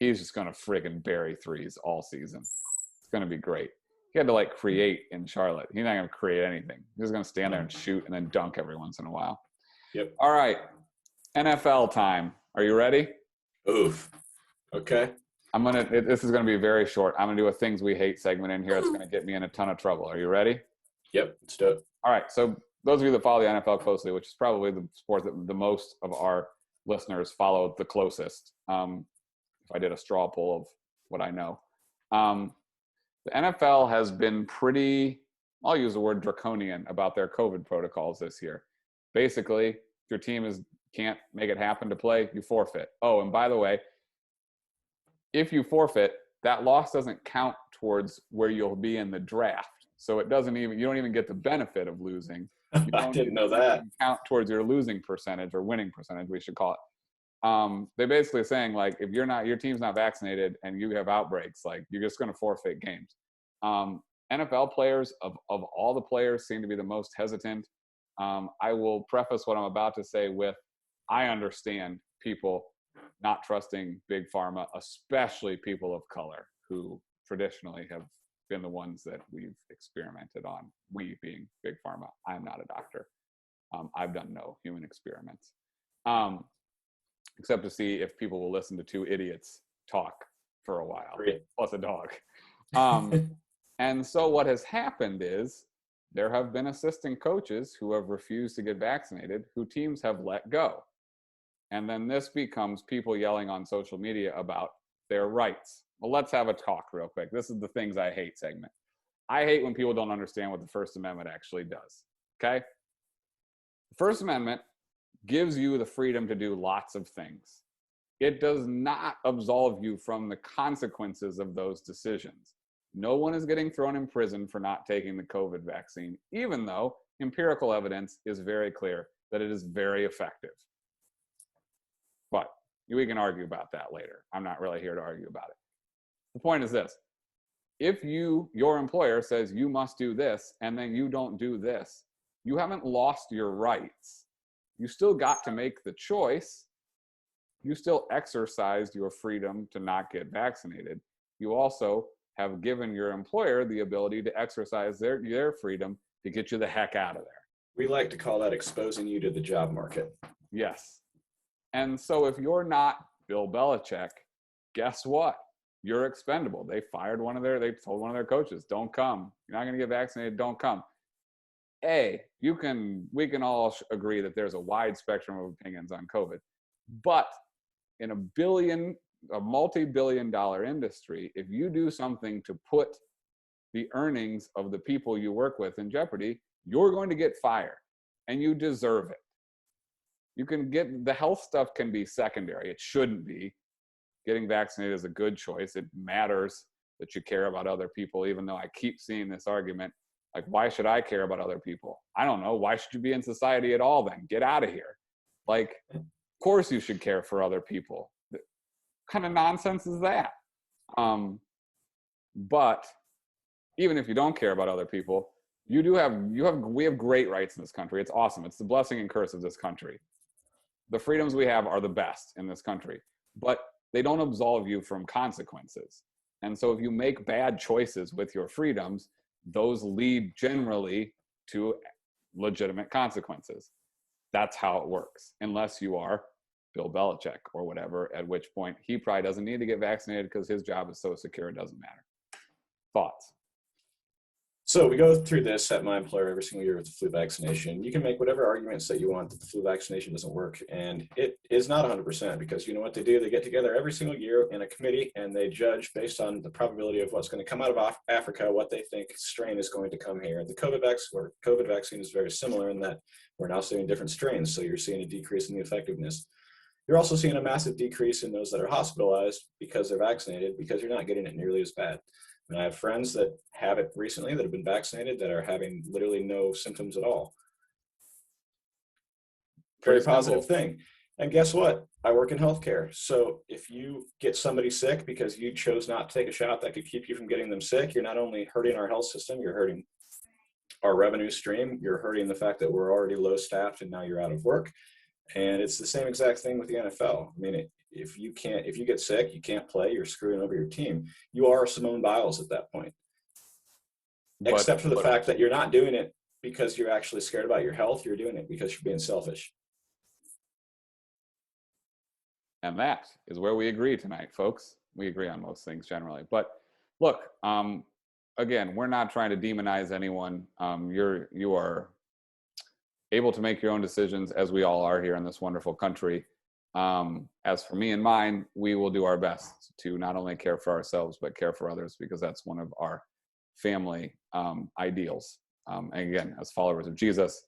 He's just going to friggin' bury threes all season. It's going to be great. He had to like create in Charlotte. He's not going to create anything. He's going to stand there and shoot and then dunk every once in a while. Yep. All right. NFL time. Are you ready? Oof. Okay. This is going to be very short. I'm going to do a things we hate segment in here. It's going to get me in a ton of trouble. Are you ready? Yep. Let's do it. All right. So those of you that follow the NFL closely, which is probably the sport that the most of our listeners follow the closest, if I did a straw poll of what I know. The NFL has been pretty, I'll use the word draconian about their COVID protocols this year. Basically, if your team can't make it happen to play, you forfeit. Oh, and by the way, if you forfeit, that loss doesn't count towards where you'll be in the draft. So you don't even get the benefit of losing. I didn't know that. Count towards your losing percentage or winning percentage, we should call it. They're basically saying like, if your team's not vaccinated and you have outbreaks, like you're just going to forfeit games. NFL players of all the players seem to be the most hesitant. I will preface what I'm about to say with, I understand people not trusting big pharma, especially people of color who traditionally have been the ones that we've experimented on. We being big pharma. I'm not a doctor. I've done no human experiments. Except to see if people will listen to two idiots talk for a while, plus a dog. And so what has happened is there have been assistant coaches who have refused to get vaccinated, who teams have let go. And then this becomes people yelling on social media about their rights. Well, let's have a talk real quick. This is the things I hate segment. I hate when people don't understand what the First Amendment actually does, okay? The First Amendment gives you the freedom to do lots of things. It does not absolve you from the consequences of those decisions. No one is getting thrown in prison for not taking the COVID vaccine, even though empirical evidence is very clear that it is very effective. But we can argue about that later. I'm not really here to argue about it. The point is this. If your employer says you must do this and then you don't do this, you haven't lost your rights. You still got to make the choice. You still exercised your freedom to not get vaccinated. You also have given your employer the ability to exercise their freedom to get you the heck out of there. We like to call that exposing you to the job market. Yes. And so if you're not Bill Belichick, guess what? You're expendable. They told one of their coaches, don't come. You're not going to get vaccinated, don't come. We can all agree that there's a wide spectrum of opinions on COVID, but in a multi-billion-dollar industry, if you do something to put the earnings of the people you work with in jeopardy, you're going to get fired, and you deserve it. The health stuff can be secondary. It shouldn't be. Getting vaccinated is a good choice. It matters that you care about other people, even though I keep seeing this argument. Like, why should I care about other people? I don't know. Why should you be in society at all then? Get out of here. Like, course you should care for other people. What kind of nonsense is that? But even if you don't care about other people, we have great rights in this country. It's awesome. It's the blessing and curse of this country. The freedoms we have are the best in this country, but they don't absolve you from consequences. And so if you make bad choices with your freedoms, those lead generally to legitimate consequences. That's how it works, unless you are Bill Belichick or whatever, at which point he probably doesn't need to get vaccinated because his job is so secure it doesn't matter. Thoughts? So we go through this at my employer every single year with the flu vaccination. You can make whatever arguments that you want that the flu vaccination doesn't work, and it is not 100% because you know what they do? They get together every single year in a committee and they judge based on the probability of what's going to come out of Africa, what they think strain is going to come here. The COVID vaccine is very similar in that we're now seeing different strains, so you're seeing a decrease in the effectiveness. You're also seeing a massive decrease in those that are hospitalized because they're vaccinated, because you're not getting it nearly as bad. And I have friends that have it recently that have been vaccinated that are having literally no symptoms at all. Very positive thing. And guess what? I work in healthcare. So if you get somebody sick because you chose not to take a shot that could keep you from getting them sick, you're not only hurting our health system, you're hurting our revenue stream, you're hurting the fact that we're already low staffed and now you're out of work. And it's the same exact thing with the NFL. I mean, if you get sick, you can't play, you're screwing over your team. You are Simone Biles at that point. Except for the fact that you're not doing it because you're actually scared about your health. You're doing it because you're being selfish. And that is where we agree tonight, folks. We agree on most things generally. But look, again, we're not trying to demonize anyone. You are able to make your own decisions, as we all are here in this wonderful country. As for me and mine, we will do our best to not only care for ourselves, but care for others, because that's one of our family ideals. And again, as followers of Jesus,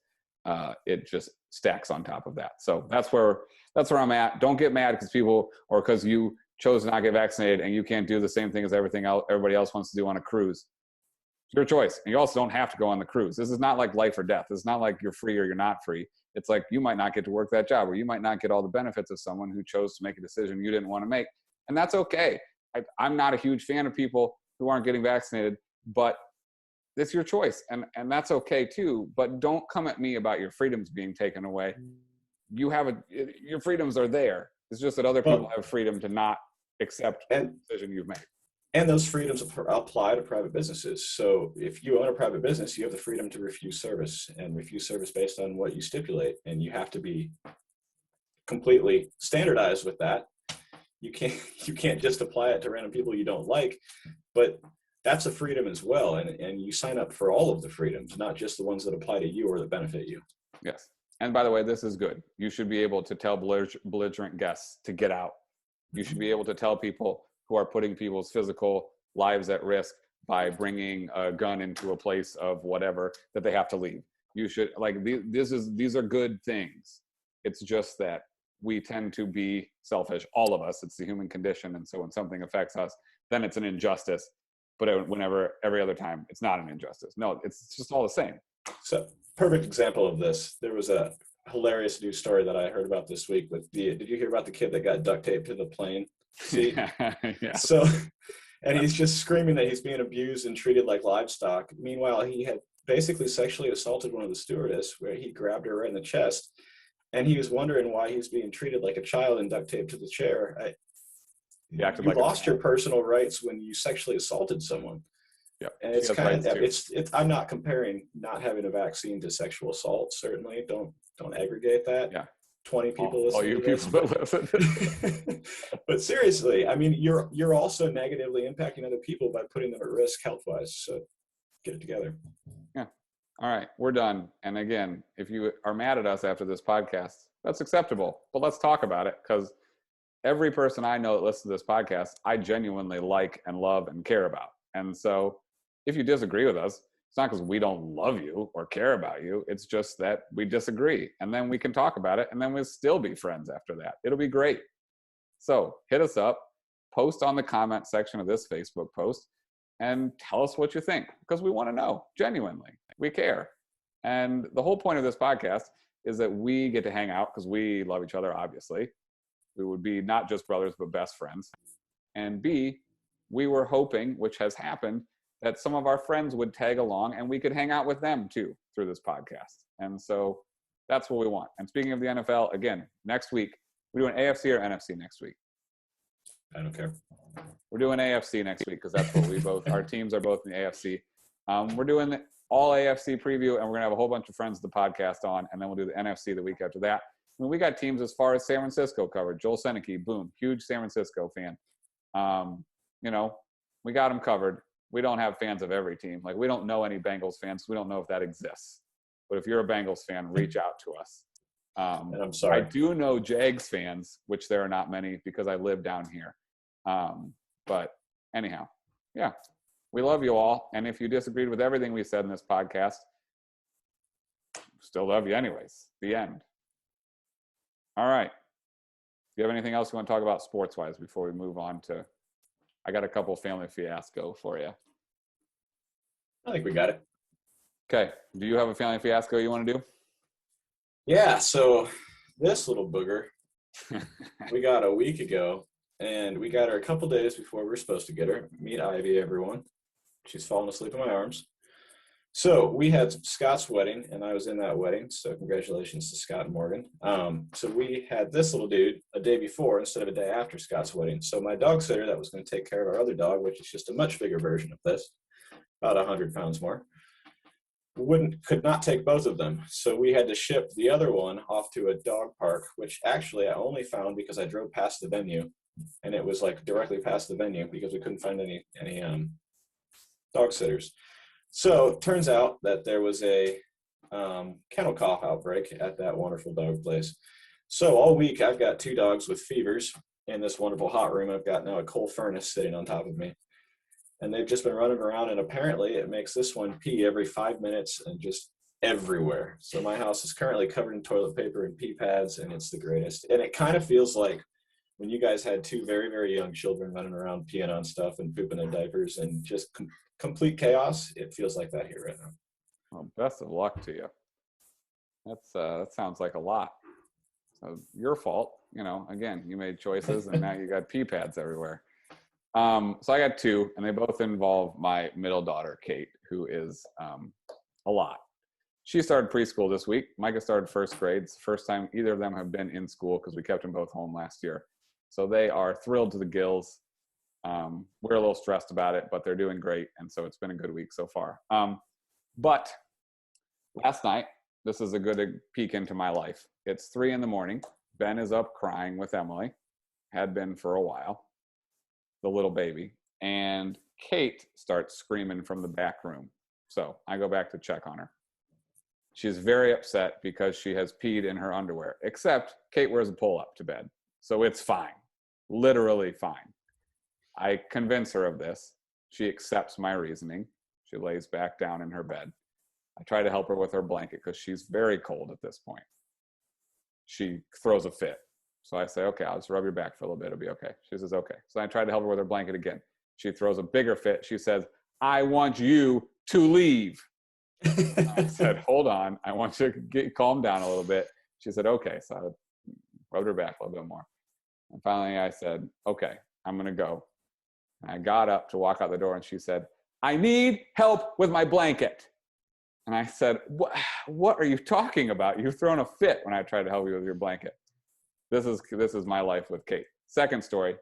it just stacks on top of that. So that's where I'm at. Don't get mad because because you chose to not get vaccinated and you can't do the same thing as everybody else wants to do on a cruise. It's your choice. And you also don't have to go on the cruise. This is not like life or death. It's not like you're free or you're not free. It's like you might not get to work that job, or you might not get all the benefits of someone who chose to make a decision you didn't want to make. And that's okay. I'm not a huge fan of people who aren't getting vaccinated, but it's your choice. And that's okay too. But don't come at me about your freedoms being taken away. Your freedoms are there. It's just that other people have freedom to not accept the decision you've made. And those freedoms apply to private businesses. So if you own a private business, you have the freedom to refuse service, and refuse service based on what you stipulate. And you have to be completely standardized with that. You can't just apply it to random people you don't like, but that's a freedom as well. And you sign up for all of the freedoms, not just the ones that apply to you or that benefit you. Yes. And by the way, this is good. You should be able to tell belligerent guests to get out. You should be able to tell people who are putting people's physical lives at risk by bringing a gun into a place of whatever, that they have to leave. You should, these are good things. It's just that we tend to be selfish, all of us. It's the human condition. And so when something affects us, then it's an injustice. But whenever, every other time, it's not an injustice. No, it's just all the same. So, perfect example of this. There was a hilarious news story that I heard about this week did you hear about the kid that got duct taped to the plane seat? Yeah. So, and he's just screaming that he's being abused and treated like livestock. Meanwhile, he had basically sexually assaulted one of the stewardess, where he grabbed her right in the chest. And he was wondering why he's being treated like a child and duct taped to the chair. You lost your personal rights when you sexually assaulted someone. Yeah, and it's kind of I'm not comparing not having a vaccine to sexual assault. Certainly, don't aggregate that. Yeah, 20 people all you people that listen. But seriously, I mean, you're also negatively impacting other people by putting them at risk health-wise. So get it together. Yeah. All right, we're done. And again, if you are mad at us after this podcast, that's acceptable. But let's talk about it, because every person I know that listens to this podcast, I genuinely like and love and care about. And so if you disagree with us, it's not because we don't love you or care about you. It's just that we disagree. And then we can talk about it, and then we'll still be friends after that. It'll be great. So hit us up, post on the comment section of this Facebook post, and tell us what you think, because we want to know. Genuinely, we care. And the whole point of this podcast is that we get to hang out because we love each other, obviously. We would be not just brothers, but best friends. And B, we were hoping, which has happened, that some of our friends would tag along and we could hang out with them too through this podcast. And so that's what we want. And speaking of the NFL, again, next week, we do an AFC or NFC next week? I don't care. We're doing AFC next week because that's what we both, our teams are both in the AFC. We're doing all AFC preview, and we're going to have a whole bunch of friends of the podcast on, and then we'll do the NFC the week after that. I mean, we got teams as far as San Francisco covered. Joel Seneke, boom, huge San Francisco fan. You know, we got them covered. We don't have fans of every team. Like, we don't know any Bengals fans. We don't know if that exists. But if you're a Bengals fan, reach out to us. And I'm sorry. I do know Jags fans, which there are not many because I live down here. But anyhow, yeah, we love you all. And if you disagreed with everything we said in this podcast, still love you anyways. The end. All right. Do you have anything else you want to talk about sports-wise before we move on to – I got a couple family fiasco for you. I think we got it. Okay. Do you have a family fiasco you want to do? Yeah, so this little booger we got a week ago, and we got her a couple days before we were supposed to get her. Meet Ivy, everyone. She's fallen asleep in my arms. So we had Scott's wedding, and I was in that wedding, so congratulations to Scott and Morgan. So we had this little dude a day before instead of a day after Scott's wedding. So my dog sitter that was going to take care of our other dog, which is just a much bigger version of this, about 100 pounds more, could not take both of them. So we had to ship the other one off to a dog park, which actually I only found because I drove past the venue, and it was like directly past the venue because we couldn't find any dog sitters. So it turns out that there was a kennel cough outbreak at that wonderful dog place. So all week I've got 2 dogs with fevers in this wonderful hot room. I've got now a coal furnace sitting on top of me. And they've just been running around, and apparently it makes this one pee every 5 minutes and just everywhere. So my house is currently covered in toilet paper and pee pads, and it's the greatest. And it kind of feels like when you guys had 2 very, very young children running around peeing on stuff and pooping in diapers and just complete chaos. It feels like that here right now. Well, best of luck to you. That sounds like a lot. So your fault. You know, again, you made choices, and now you got pee pads everywhere. So I got 2, and they both involve my middle daughter, Kate, who is a lot. She started preschool this week. Micah started first grade. It's the first time either of them have been in school because we kept them both home last year. So they are thrilled to the gills. We're a little stressed about it, but they're doing great, and so it's been a good week so far. But last night, this is a good peek into my life. It's 3 a.m. Ben is up crying with Emily, had been for a while, the little baby, and Kate starts screaming from the back room. So I go back to check on her. She's very upset because she has peed in her underwear, except Kate wears a pull-up to bed, so it's fine, literally fine. I convince her of this. She accepts my reasoning. She lays back down in her bed. I try to help her with her blanket because she's very cold at this point. She throws a fit. So I say, okay, I'll just rub your back for a little bit. It'll be okay. She says, okay. So I try to help her with her blanket again. She throws a bigger fit. She says, I want you to leave. I said, hold on. I want you to calm down a little bit. She said, okay. So I rubbed her back a little bit more. And finally I said, okay, I'm going to go. And I got up to walk out the door, and she said, I need help with my blanket. And I said, what are you talking about? You've thrown a fit when I tried to help you with your blanket. This is my life with Kate. Second story,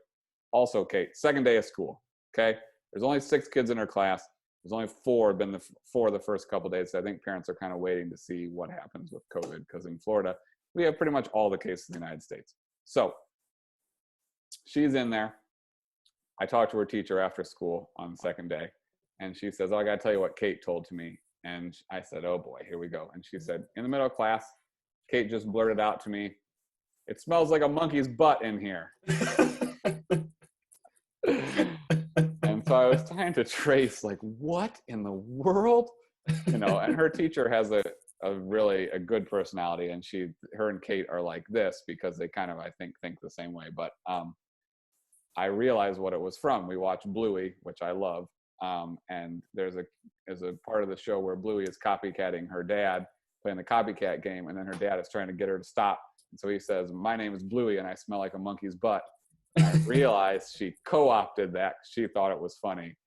also Kate. Second day of school, okay? There's only 6 kids in her class. There's only 4 been four the first couple days. So I think parents are kind of waiting to see what happens with COVID, because in Florida, we have pretty much all the cases in the United States. So she's in there. I talked to her teacher after school on the second day, and she says, oh, I got to tell you what Kate told to me. And I said, oh boy, here we go. And she said, in the middle of class, Kate just blurted out to me, it smells like a monkey's butt in here. And so I was trying to trace, like, what in the world? You know, and her teacher has a really good personality, and her and Kate are like this because they kind of, I think the same way. But I realized what it was from. We watched Bluey, which I love. And there's a part of the show where Bluey is copycatting her dad playing the copycat game, and then her dad is trying to get her to stop. And so he says, "My name is Bluey, and I smell like a monkey's butt." And I realized she co-opted that. She thought it was funny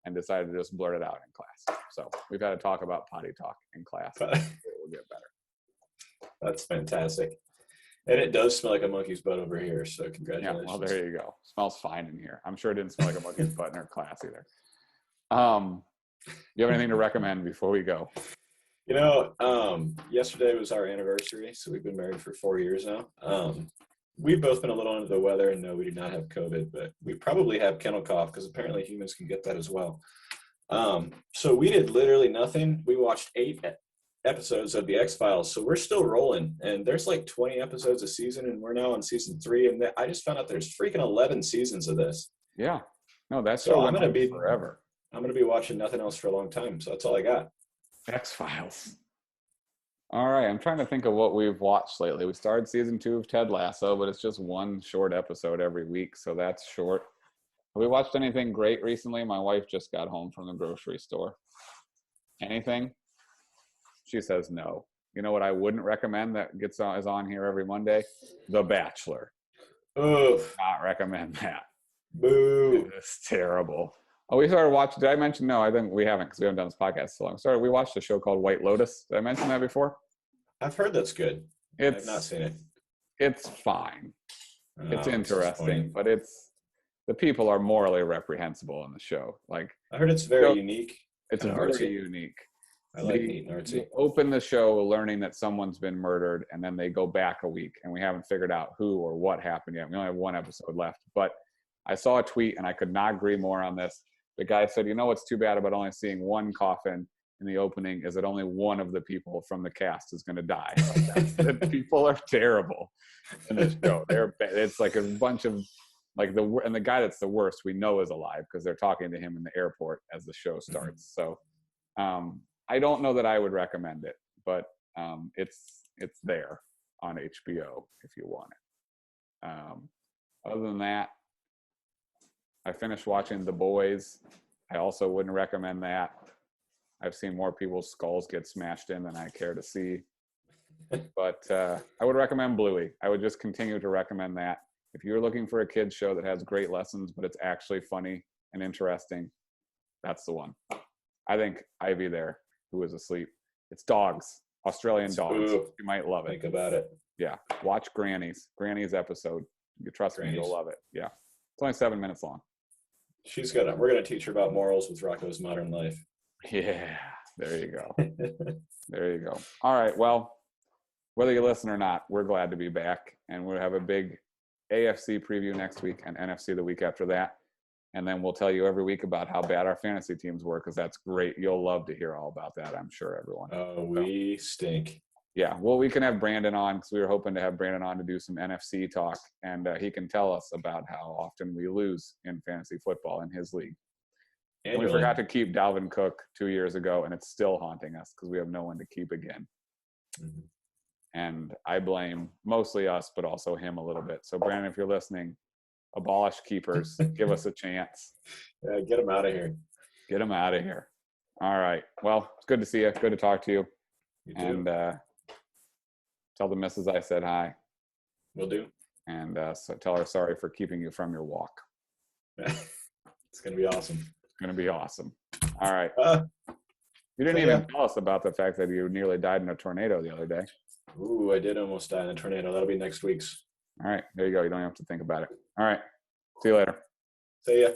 and decided to just blurt it out in class. So we've had to talk about potty talk in class. It will get better. That's fantastic. And it does smell like a monkey's butt over here, so congratulations. Yeah, well, there you go. Smells fine in here. I'm sure it didn't smell like a monkey's butt in her class either. You have anything to recommend before we go? Yesterday was our anniversary, so we've been married for 4 years now. We've both been a little under the weather, and no, we do not have COVID, but we probably have kennel cough because apparently humans can get that as well. So we did literally nothing. We watched 8 episodes of the X-Files, so we're still rolling, and there's like 20 episodes a season, and we're now on season 3, and I just found out there's freaking 11 seasons of this. Yeah. No, that's so I'm gonna be forever. I'm gonna be watching nothing else for a long time, so that's all I got. X-Files. All right, I'm trying to think of what we've watched lately. We started season 2 of Ted Lasso, but it's just one short episode every week, so that's short. Have we watched anything great recently? My wife just got home from the grocery store. Anything? She says no. You know what I wouldn't recommend that is on here every Monday? The Bachelor. Oof. Not recommend that. Boo. It's terrible. Oh, we started watching. Did I mention? No, I think we haven't because we haven't done this podcast so long. We watched a show called White Lotus. Did I mention that before? I've heard that's good. I've not seen it. It's fine. It's interesting, but the people are morally reprehensible in the show. Like, I heard it's very unique. It's very unique. I like neat and artsy. You open the show learning that someone's been murdered, and then they go back a week, and we haven't figured out who or what happened yet. We only have one episode left, but I saw a tweet, and I could not agree more on this. The guy said, "You know what's too bad about only seeing one coffin in the opening is that only one of the people from the cast is going to die." The people are terrible in this show. It's like a bunch of and the guy that's the worst we know is alive because they're talking to him in the airport as the show starts. So I don't know that I would recommend it, but it's there on HBO if you want it. Other than that, I finished watching The Boys. I also wouldn't recommend that. I've seen more people's skulls get smashed in than I care to see. But I would recommend Bluey. I would just continue to recommend that. If you're looking for a kid's show that has great lessons, but it's actually funny and interesting, that's the one. I think Ivy there, who is asleep. It's dogs, Australian dogs. You might love it. Think about it. Yeah. Watch Granny's episode. You trust me, you'll love it. Yeah. It's only 7 minutes long. We're gonna teach her about morals with Rocco's Modern Life. Yeah, there you go. There you go. All right. Well, whether you listen or not, we're glad to be back, and we'll have a big AFC preview next week and NFC the week after that. And then we'll tell you every week about how bad our fantasy teams were, because that's great. You'll love to hear all about that, I'm sure, everyone. Oh, we stink. Yeah, well, we can have Brandon on because we were hoping to have Brandon on to do some NFC talk, and he can tell us about how often we lose in fantasy football in his league. And we forgot to keep Dalvin Cook 2 years ago, and it's still haunting us because we have no one to keep again. Mm-hmm. And I blame mostly us, but also him a little bit. So, Brandon, if you're listening, abolish keepers. Give us a chance. Yeah, get him out of here. Get him out of here. All right. Well, it's good to see you. Good to talk to you. You too. And tell the missus I said hi. Will do. And so tell her sorry for keeping you from your walk. It's going to be awesome. It's going to be awesome. All right. You didn't even tell us about the fact that you nearly died in a tornado the other day. Ooh, I did almost die in a tornado. That'll be next week's. All right. There you go. You don't have to think about it. All right. See you later. See ya.